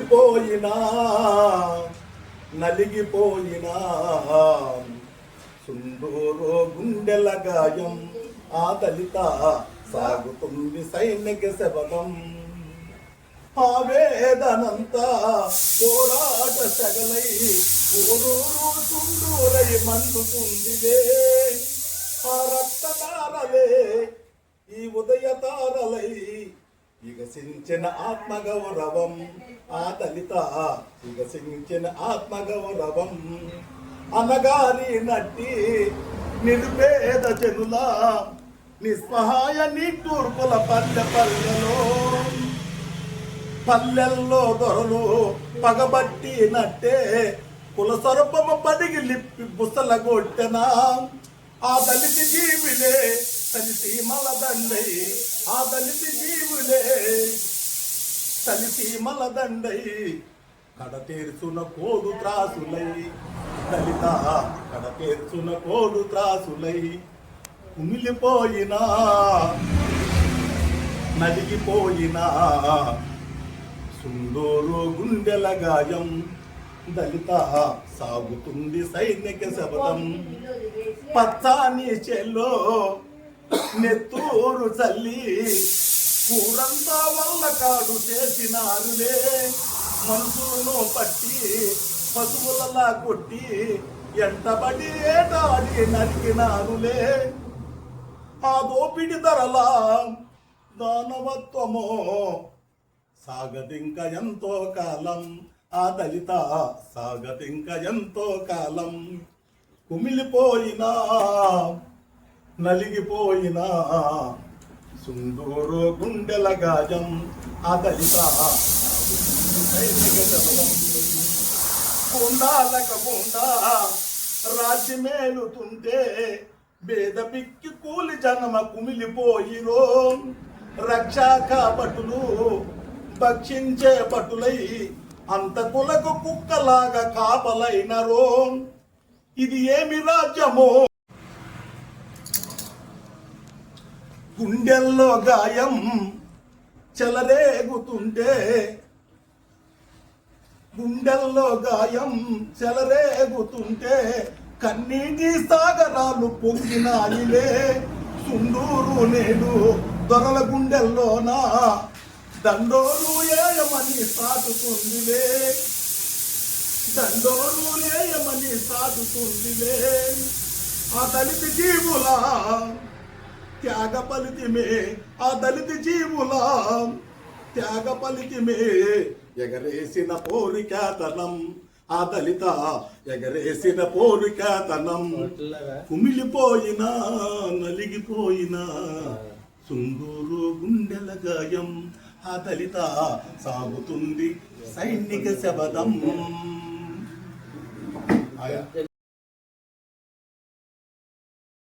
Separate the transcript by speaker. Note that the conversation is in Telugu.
Speaker 1: కుమిలిపోయినా నలిగిపోయినా సుందూరు గుండెల గాయం ఆ దళిత సాగుతుంది సైనిక శబదం ఆవేదనంతా పోరాట సగలై ఊరూరు చుండూరై మండుతుందిలే ఆ రక్తతారలే ఈ ఉదయ తారలై వికసించిన ఆత్మగౌరవం ఆ దళిత వికసించిన ఆత్మగౌరవం అనగారి నట్టి నిరుపేద జనుల నిస్సహాయ నిట్టూర్పుల పల్లెల్లో దొరలు పగబట్టినట్టే కుల సర్పము పడిగి లిప్పి బుసలగొట్టెనా ఆ దళిత జీవులే తలిసీమల దండై ఆ దళిత జీవులే తలిసీమల దండై కడతేర్చున కోడు త్రాసులై దళిత కడతేర్చున కోడు త్రాసులై కుమిలిపోయినా నలిగిపోయినా సుందూరు గుండెల గాయం దళిత సాగుతుంది సైనిక శబదం పచ్చాని చెల్లో నెత్తూరు చల్లి కూరంతా వల్ల కాడు చేసినారులే మనసును పట్టి పశువులలా కొట్టి ఎంటబడి ఏటాడి నరికినారులే ఆ దోపిడి ధరలా దానవత్వమో సాగదింక ఎంతో కాలం ఆ దళిత సాగతింక ఎంతో కాలం కుమిలిపోయినా నలిగిపోయినా సుందూరు గుండెల గాయం ఆ దళిత గుండా రాజ్యమేలుతుంటే భేద పిక్కి కూలి జనమ కుమిలిపోయిరో రక్షాక భటులు భక్షించే భటులై అంతకులకు కుక్కలాగా కాపలైనరో ఇది ఏమి రాజ్యమో గుండెల్లో గాయం చెలరేగుతుంటే గుండెల్లో గాయం చెలరేగుతుంటే కన్నీటి సాగరాలు పొంగినాయిలే సుందూరు నేడు దొరల గుండెల్లోనా దండోరు ఏయమని సాటుతుందిలే దండోరు ఏయమని సాటుతుందిలే ఆ దళిత జీవుల త్యాగ ఫలితమే ఆ దళిత జీవుల త్యాగ ఫలితమే ఎగరేసిన పోరికాతనం ఆ దళిత ఎగరేసిన పోరికాతనం కుమిలిపోయినా నలిగిపోయినా సుందూరు గుండెల గాయం ఆ దళిత సాగుతుంది సైనిక శబదం